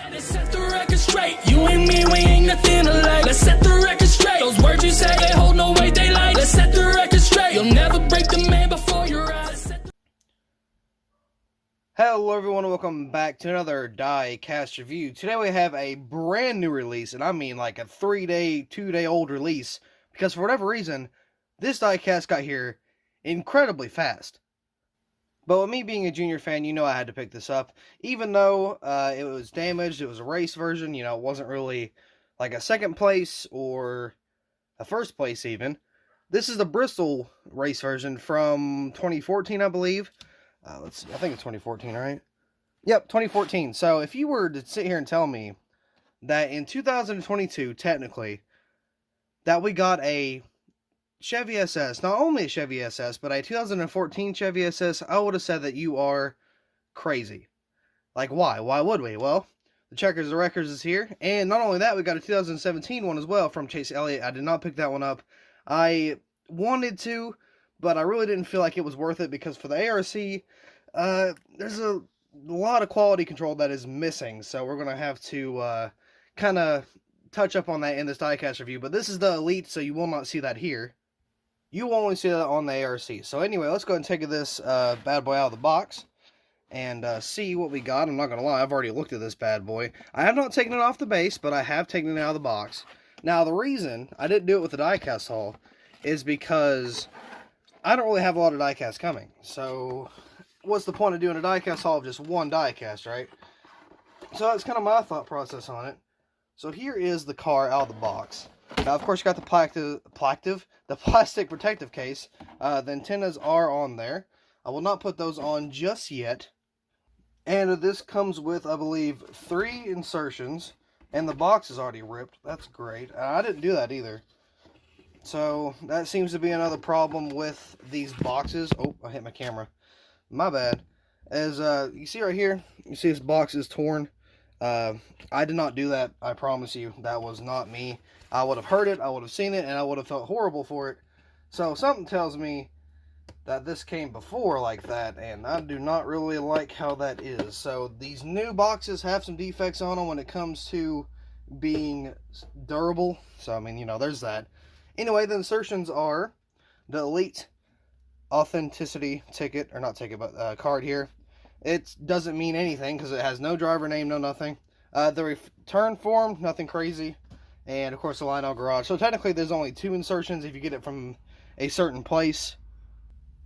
Let's set the record straight. You and me, we ain't nothing alike. Let's set the record straight. Those words you say, they hold no weight, they like. Let's set the record straight. You'll never break the man before your eyes. Hello everyone, and welcome back to another Diecast review. Today we have a brand new release, and I mean like a 3-day, 2-day old release, because for whatever reason, this diecast got here incredibly fast. But with me being a junior fan, you know I had to pick this up. Even though it was damaged, it was a race version, you know, it wasn't really like a second place or a first place even. This is the Bristol race version from 2014, I believe. Let's see, I think it's 2014, right? Yep, 2014. So if you were to sit here and tell me that in 2022, technically, that we got a Chevy SS, not only a Chevy SS, but a 2014 Chevy SS, I would have said that you are crazy. Like, why? Why would we? Well, the Checkers of Records is here, and not only that, we got a 2017 one as well from Chase Elliott. I did not pick that one up. I wanted to, but I really didn't feel like it was worth it, because for the ARC, there's a lot of quality control that is missing, so we're going to have to kind of touch up on that in this diecast review. But this is the Elite, so you will not see that here. You will only see that on the ARC. So anyway, let's go ahead and take this bad boy out of the box and see what we got. I'm not going to lie, I've already looked at this bad boy. I have not taken it off the base, but I have taken it out of the box. Now, the reason I didn't do it with the diecast haul is because I don't really have a lot of diecast coming. So what's the point of doing a diecast haul of just one diecast, right? So that's kind of my thought process on it. So here is the car out of the box. Now, of course, you got the plastic protective case. The antennas are on there. I will not put those on just yet. And this comes with, I believe, 3 insertions. And the box is already ripped. That's great. I didn't do that either. So that seems to be another problem with these boxes. Oh, I hit my camera. My bad. As you see right here, you see this box is torn. I did not do that. I promise you, that was not me. I would have heard it, I would have seen it, and I would have felt horrible for it. So something tells me that this came before like that, and I do not really like how that is. So these new boxes have some defects on them when it comes to being durable. So I mean, you know, there's that. Anyway, the insertions are the Elite authenticity ticket, or not ticket, but card here. It doesn't mean anything because it has no driver name, no nothing. The return form, nothing crazy. And of course the Lionel Garage. So technically there's only 2 insertions if you get it from a certain place.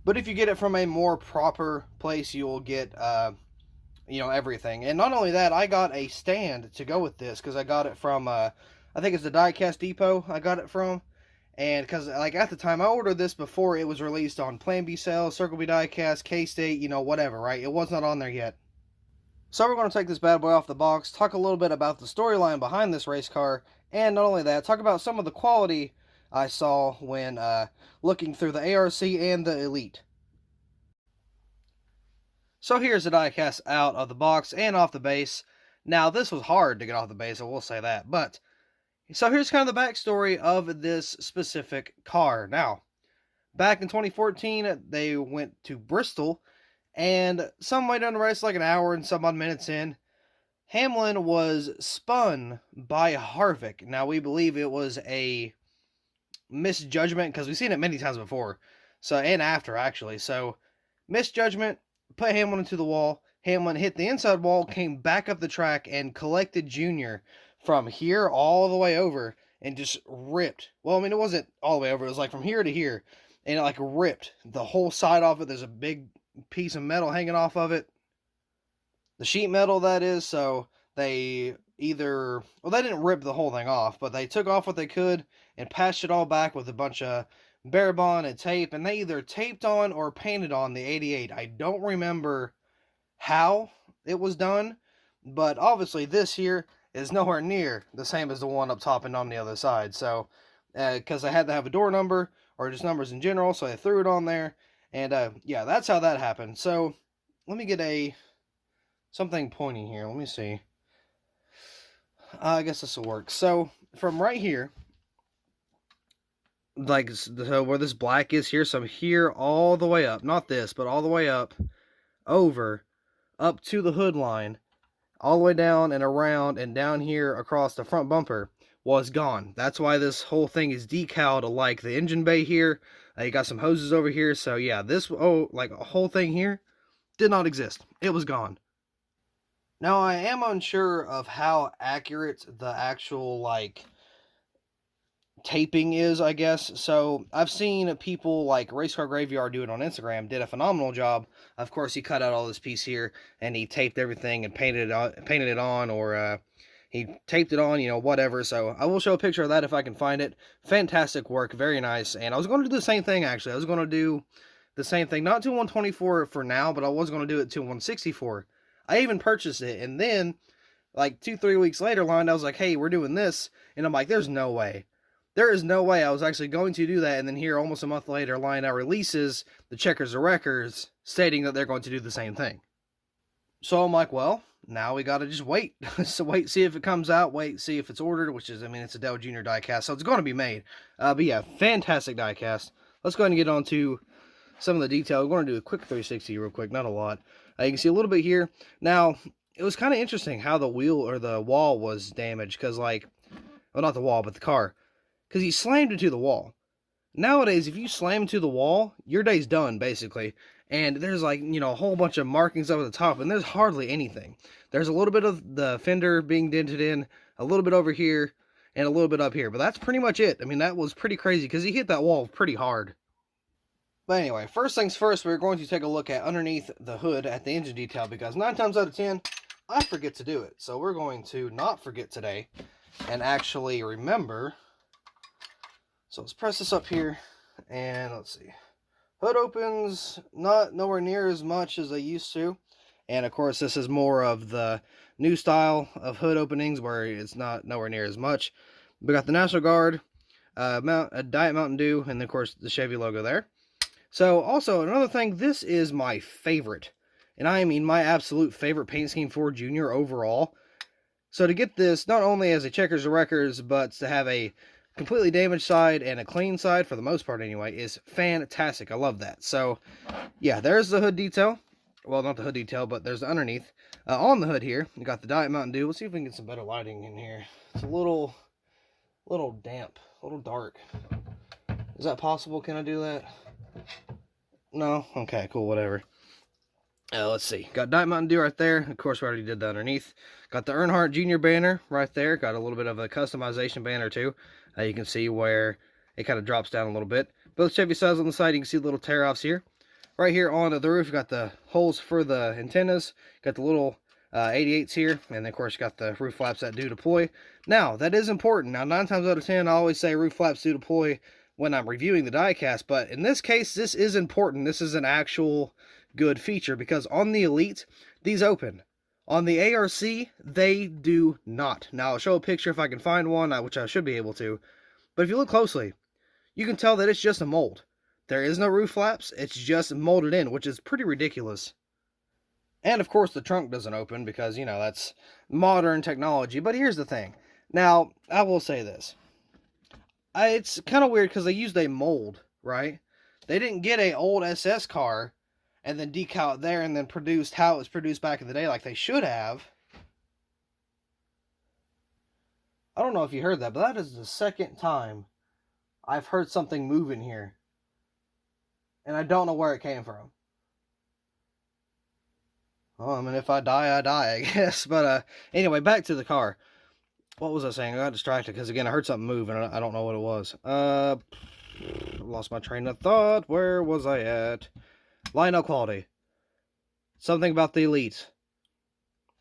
But if you get it from a more proper place, you'll get, you know, everything. And not only that, I got a stand to go with this because I got it from, I think it's the Diecast Depot I got it from. And because, like, at the time, I ordered this before it was released on Plan B Sales, Circle B Diecast, K-State, you know, whatever, right? It was not on there yet. So we're going to take this bad boy off the box, talk a little bit about the storyline behind this race car, and not only that, talk about some of the quality I saw when looking through the ARC and the Elite. So here's the diecast out of the box and off the base. Now, this was hard to get off the base, I will say that, but so here's kind of the backstory of this specific car. Now, back in 2014, they went to Bristol, and some way down the race, like an hour and some odd minutes in, Hamlin was spun by Harvick. Now, we believe it was a misjudgment, because we've seen it many times before, so, and after, actually. So, misjudgment, put Hamlin into the wall. Hamlin hit the inside wall, came back up the track, and collected Junior from here all the way over, and just ripped. Well, I mean, it wasn't all the way over. It was like from here to here, and it like ripped the whole side off it. There's a big piece of metal hanging off of it. The sheet metal, that is. So they either, well, they didn't rip the whole thing off, but they took off what they could and patched it all back with a bunch of bare bond and tape, and they either taped on or painted on the 88. I don't remember how it was done, but obviously this here is nowhere near the same as the one up top and on the other side. So, because I had to have a door number, or just numbers in general, so I threw it on there. And, yeah, that's how that happened. So, let me get something pointy here. Let me see. I guess this will work. So, from right here, like, so where this black is here, so I'm here all the way up, not this, but all the way up, over, up to the hood line. all the way down and around and down here across the front bumper was gone. That's why this whole thing is decaled like the engine bay here. You got some hoses over here. So yeah, this like a whole thing here did not exist. It was gone. Now I am unsure of how accurate the actual like taping is, I guess. So I've seen people like Race Car Graveyard do it on Instagram, did a phenomenal job. Of course, he cut out all this piece here and he taped everything and painted it on, or he taped it on, you know, whatever. So I will show a picture of that if I can find it. Fantastic work, very nice. And I was going to do the same thing, actually. I was going to do the same thing, not to 124 for now, but I was going to do it to 164. I even purchased it, and then like 2-3 weeks later, I was like, hey, we're doing this, and I'm like, there's no way. There is no way I was actually going to do that, and then here, almost a month later, Lionel releases the Checkers of Records, stating that they're going to do the same thing. So I'm like, well, now we gotta just wait. So wait, see if it comes out, wait, see if it's ordered, which is, I mean, it's a Dell Jr. diecast, so it's going to be made. But yeah, fantastic diecast. Let's go ahead and get on to some of the detail. We're going to do a quick 360 real quick, not a lot. You can see a little bit here. Now, it was kind of interesting how the wheel or the wall was damaged, because like, well, not the wall, but the car, because he slammed into the wall. Nowadays, if you slam into the wall, your day's done, basically. And there's like, you know, a whole bunch of markings up at the top, and there's hardly anything. There's a little bit of the fender being dented in, a little bit over here, and a little bit up here. But that's pretty much it. I mean, that was pretty crazy, because he hit that wall pretty hard. But anyway, first things first, we're going to take a look at underneath the hood at the engine detail, because 9 times out of 10, I forget to do it. So we're going to not forget today and actually remember. So let's press this up here, and let's see. Hood opens nowhere near as much as they used to. And of course, this is more of the new style of hood openings where it's not nowhere near as much. We got the National Guard, a Diet Mountain Dew, and of course the Chevy logo there. So also another thing, this is my favorite, and I mean my absolute favorite paint scheme for Junior overall. So to get this, not only as a Checkers of Records, but to have a completely damaged side and a clean side, for the most part anyway, is fantastic. I love that. So yeah, there's the hood detail. Well, not the hood detail, but there's the underneath. On the hood here, you got the Diet Mountain Dew. Let's see if we can get some better lighting in here. It's a little damp, a little dark. Is that possible? Can I do that? No? Okay, cool, whatever. Let's see. Got Diet Mountain Dew right there. Of course, we already did the underneath. Got the Earnhardt Jr. banner right there. Got a little bit of a customization banner too. You can see where it kind of drops down a little bit. Both Chevy sides on the side, you can see the little tear-offs here. Right here on the roof, you got the holes for the antennas. Got the little 88s here. And of course, you got the roof flaps that do deploy. Now, that is important. Now, 9 times out of 10, I always say roof flaps do deploy when I'm reviewing the diecast. But in this case, this is important. This is an actual good feature, because on the Elite, these open. On the ARC, they do not. Now, I'll show a picture if I can find one, which I should be able to. But if you look closely, you can tell that it's just a mold. There is no roof flaps. It's just molded in, which is pretty ridiculous. And, of course, the trunk doesn't open because, you know, that's modern technology. But here's the thing. Now, I will say this. It's kind of weird because they used a mold, right? They didn't get an old SS car and then decal it there and then produced how it was produced back in the day like they should have. I don't know if you heard that, but that is the second time I've heard something move in here. And I don't know where it came from. Well, I mean, if I die, I guess. But anyway, back to the car. What was I saying? I got distracted because, again, I heard something move and I don't know what it was. Lost my train of thought. Where was I at? Lionel quality. Something about the Elite.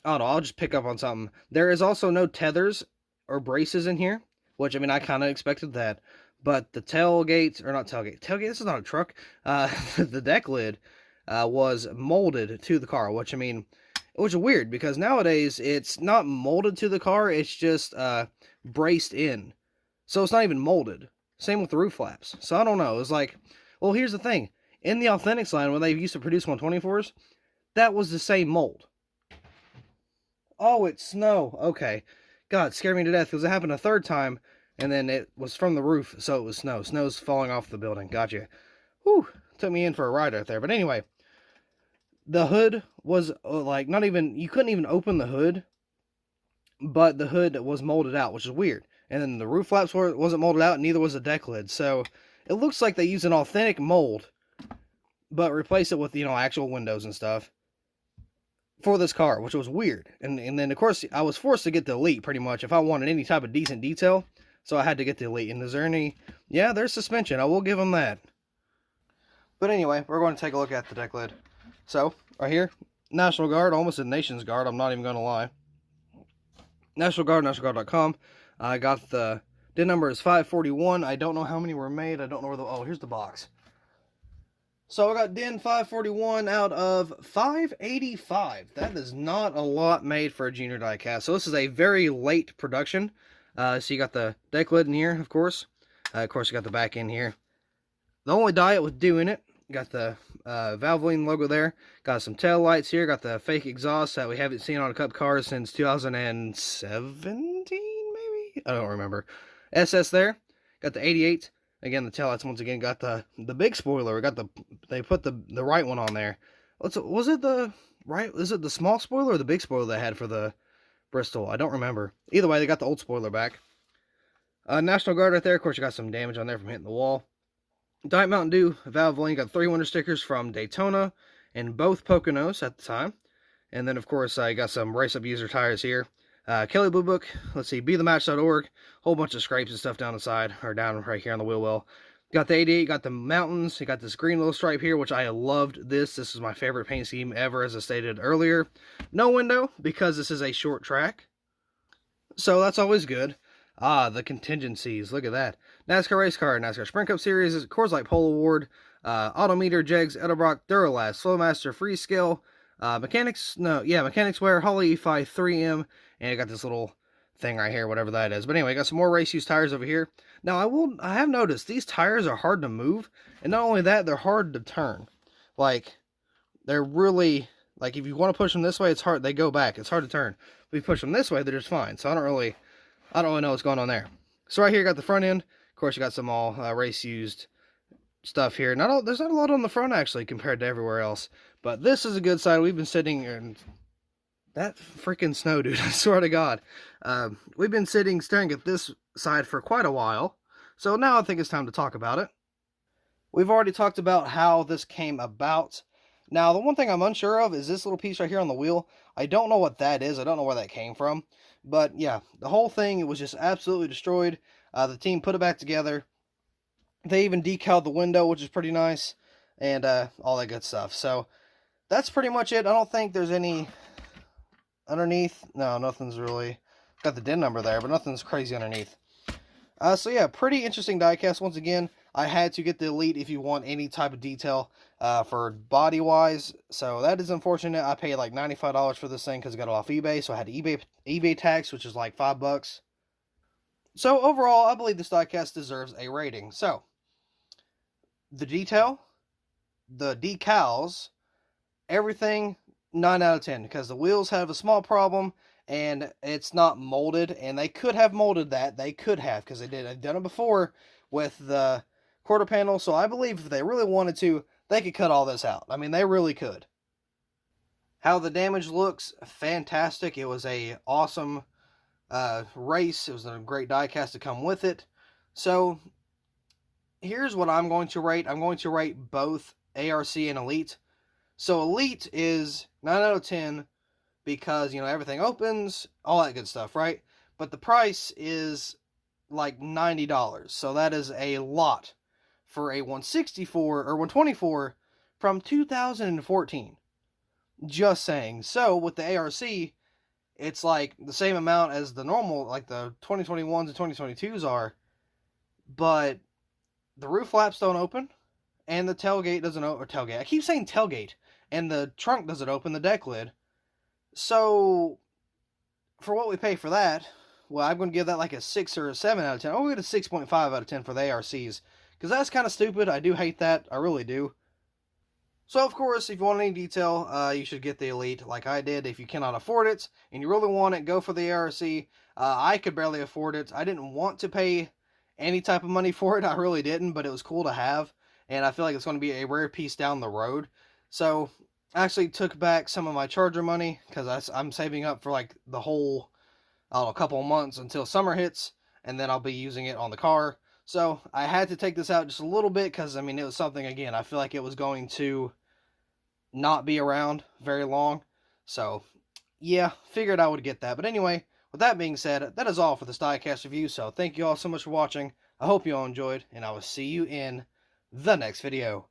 I don't know. I'll just pick up on something. There is also no tethers or braces in here, which, I mean, I kind of expected that. But the tailgate, or not tailgate, this is not a truck. The deck lid was molded to the car, which, I mean, which is weird because nowadays it's not molded to the car, it's just braced in. So it's not even molded. Same with the roof flaps. So I don't know. It's like, well, here's the thing. In the Authentics line, when they used to produce 124s, that was the same mold. Oh, it's snow. Okay. God, it scared me to death because it happened a third time, and then it was from the roof, so it was snow. Snow's falling off the building. Gotcha. Whew. Took me in for a ride right there. But anyway, the hood was like not even, you couldn't even open the hood but the hood was molded out, which is weird. And then the roof flaps wasn't molded out, and neither was the deck lid. So it looks like they used an authentic mold, but replaced it with, actual windows and stuff for this car, which was weird. And then, of course, I was forced to get the Elite pretty much if I wanted any type of decent detail. So I had to get the Elite. And is there any... Yeah, there's suspension. I will give them that. But anyway, we're going to take a look at the deck lid. So, right here, National Guard, almost a Nation's Guard, I'm not even going to lie. National Guard, nationalguard.com. I got the DIN number is 541. I don't know how many were made. I don't know where the... Oh, here's the box. So I got DIN 541 out of 585. That is not a lot made for a junior die cast. So this is a very late production. So you got the deck lid in here, of course. You got the back end here. The only die it with dew in it. Got the Valvoline logo there. Got some tail lights here. Got the fake exhaust that we haven't seen on a Cup car since 2017, maybe? I don't remember. SS there. Got the 88. Again, the taillights once again got the big spoiler. We got they put the right one on there. Was it the right? Is it the small spoiler or the big spoiler they had for the Bristol? I don't remember. Either way, they got the old spoiler back. National Guard right there. Of course, you got some damage on there from hitting the wall. Diet Mountain Dew Valvoline got 3 winter stickers from Daytona and both Poconos at the time. And then, of course, I got some Race Up user tires here. Kelly Blue Book, let's see, BeTheMatch.org, whole bunch of scrapes and stuff down the side, or down right here on the wheel well. Got the 88, got the mountains, you got this green little stripe here, which I loved this. This is my favorite paint scheme ever, as I stated earlier. No window, because this is a short track. So that's always good. The contingencies, look at that. NASCAR Race Car, NASCAR Sprint Cup Series, Coors Light Pole Award, Autometer, Jegs, Edelbrock, Duralast, Flowmaster, Freescale, Mechanics Wear, Holly E5 3M, and I got this little thing right here, whatever that is. But anyway, I got some more race use tires over here. Now, I have noticed these tires are hard to move, and not only that, they're hard to turn. Like, they're really, like, if you want to push them this way, it's hard, they go back, it's hard to turn. If you push them this way, they're just fine. So I don't really know what's going on there. So right here, got the front end. Of course, you got some all race used stuff here. There's not a lot on the front, actually, compared to everywhere else. But this is a good side. We've been sitting in that freaking snow, dude. I swear to God. We've been staring at this side for quite a while. So now I think it's time to talk about it. We've already talked about how this came about. Now, the one thing I'm unsure of is this little piece right here on the wheel. I don't know what that is. I don't know where that came from. But yeah, the whole thing was just absolutely destroyed. The team put it back together. They even decaled the window, which is pretty nice. And all that good stuff. So that's pretty much it. I don't think there's any underneath. No, nothing's really. Got the DIN number there, but nothing's crazy underneath. So yeah, pretty interesting diecast. Once again, I had to get the Elite if you want any type of detail for body-wise. So that is unfortunate. I paid like $95 for this thing because I got it off eBay. So I had eBay tax, which is like $5. So overall, I believe this diecast deserves a rating. So the detail, the decals, everything 9 out of 10 because the wheels have a small problem and it's not molded, and they could have molded that. They could have, because they've done it before with the quarter panel. So I believe if they really wanted to, they could cut all this out. I mean, they really could. How the damage looks, fantastic. It was a awesome race. It was a great diecast to come with it. So here's what I'm going to rate. I'm going to rate both ARC and Elite. So Elite is 9 out of 10 because, everything opens, all that good stuff, right? But the price is like $90. So that is a lot for a 164 or 124 from 2014. Just saying. So with the ARC, it's like the same amount as the normal, like the 2021s and 2022s are, but the roof flaps don't open, and the tailgate doesn't open, or tailgate, I keep saying tailgate, and the trunk doesn't open, the deck lid. So, for what we pay for that, well, I'm going to give that like a 6 or a 7 out of 10. I'll get a 6.5 out of 10 for the ARCs, because that's kind of stupid. I do hate that. I really do. So, of course, if you want any detail, you should get the Elite like I did. If you cannot afford it, and you really want it, go for the ARC. I could barely afford it. I didn't want to pay any type of money for it. I really didn't, but it was cool to have. And I feel like it's going to be a rare piece down the road. So, I actually took back some of my Charger money, because I'm saving up for like the whole a couple of months until summer hits, and then I'll be using it on the car. So I had to take this out just a little bit because, I mean, it was something, again, I feel like it was going to not be around very long. So, yeah, figured I would get that. But anyway, with that being said, that is all for this diecast review. So thank you all so much for watching. I hope you all enjoyed, and I will see you in the next video.